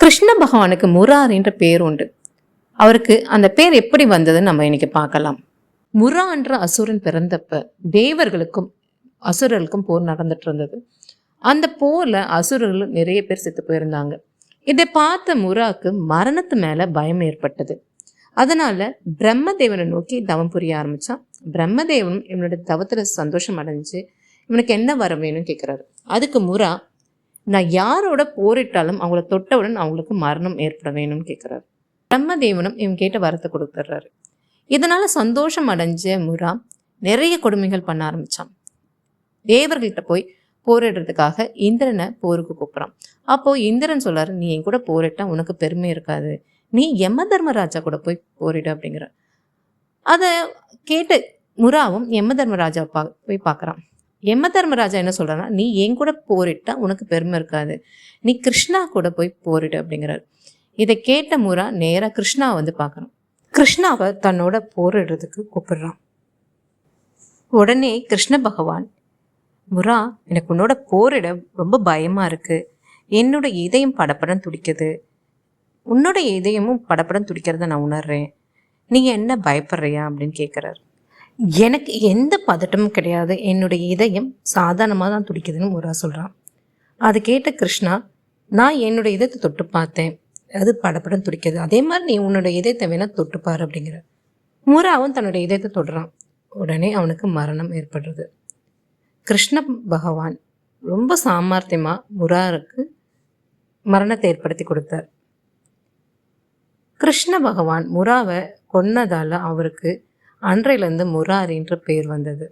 கிருஷ்ண பகவானுக்கு முராரின்ற பேர் உண்டு. அவருக்கு அந்த பேர் எப்படி வந்ததுன்னு நம்ம இன்னைக்கு பார்க்கலாம். முரா என்ற அசுரன் பிறந்தப்ப தேவர்களுக்கும் அசுரர்களுக்கும் போர் நடந்துட்டு இருந்தது. அந்த போர்ல அசுரர்கள் நிறைய பேர் செத்து போயிருந்தாங்க. இதை பார்த்த முராக்கு மரணத்து மேல பயம் ஏற்பட்டது. அதனால பிரம்மதேவனை நோக்கி தவம் புரிய ஆரம்பிச்சான். பிரம்மதேவனும் இவனோட தவத்துல சந்தோஷம் அடைஞ்சு இவனுக்கு என்ன வர வேணும்னு கேட்கிறாரு. அதுக்கு முரா, நான் யாரோட போரிட்டாலும் அவங்கள தொட்டவுடன் அவங்களுக்கு மரணம் ஏற்பட வேணும்னு கேட்குறாரு. பிரம்மதேவனும் இவன் கேட்ட வரத்தை கொடுத்துட்றாரு. இதனால சந்தோஷம் அடைஞ்ச முரா நிறைய கொடுமைகள் பண்ண ஆரம்பிச்சான். தேவர்கள்ட்ட போய் போரிடுறதுக்காக இந்திரனை போருக்கு கூப்பிட்றான். அப்போ இந்திரன் சொல்றாரு, நீ என் கூட போரிட்டா உனக்கு பெருமை இருக்காது, நீ யம தர்மராஜா கூட போய் போரிடு அப்படிங்கிற. அதை கேட்டு முராவும் யம தர்மராஜாவை போய் பார்க்குறான். யம தர்மராஜா என்ன சொல்றாருன்னா, நீ என் கூட போரிட்டா உனக்கு பெருமை இருக்காது, நீ கிருஷ்ணா கூட போய் போரிடு அப்படிங்கிறார். இதை கேட்ட முரா நேராக கிருஷ்ணாவை வந்து பார்க்குறான். கிருஷ்ணாவை தன்னோட போரிடுறதுக்கு கூப்பிடுறான். உடனே கிருஷ்ண பகவான், முரா, எனக்கு உன்னோட போரிட ரொம்ப பயமா இருக்கு, என்னோட இதயம் படப்படம் துடிக்குது, உன்னோட இதயமும் படப்படம் துடிக்கிறத நான் உணர்றேன், நீ என்ன பயப்படுறியா அப்படின்னு கேட்குறாரு. எனக்கு எந்த பதட்டமும் கிடையாது, என்னுடைய இதயம் சாதாரணமாக தான் துடிக்குதுன்னு முரா சொல்கிறான். அது கேட்ட கிருஷ்ணா, நான் என்னோட இதயத்தை தொட்டு பார்த்தேன், அது படப்படம் துடிக்குது, அதே மாதிரி நீ உன்னோட இதயத்தை வேணால் தொட்டுப்பார் அப்படிங்கிற. முராவும் தன்னோட இதயத்தை தொடுறான். உடனே அவனுக்கு மரணம் ஏற்படுறது. கிருஷ்ண பகவான் ரொம்ப சாமர்த்தியமாக முராருக்கு மரணத்தை ஏற்படுத்தி கொடுத்தார். கிருஷ்ண பகவான் முராவை கொன்னதால அவருக்கு அன்றையிலேருந்து முராரின்ற பேர் வந்தது.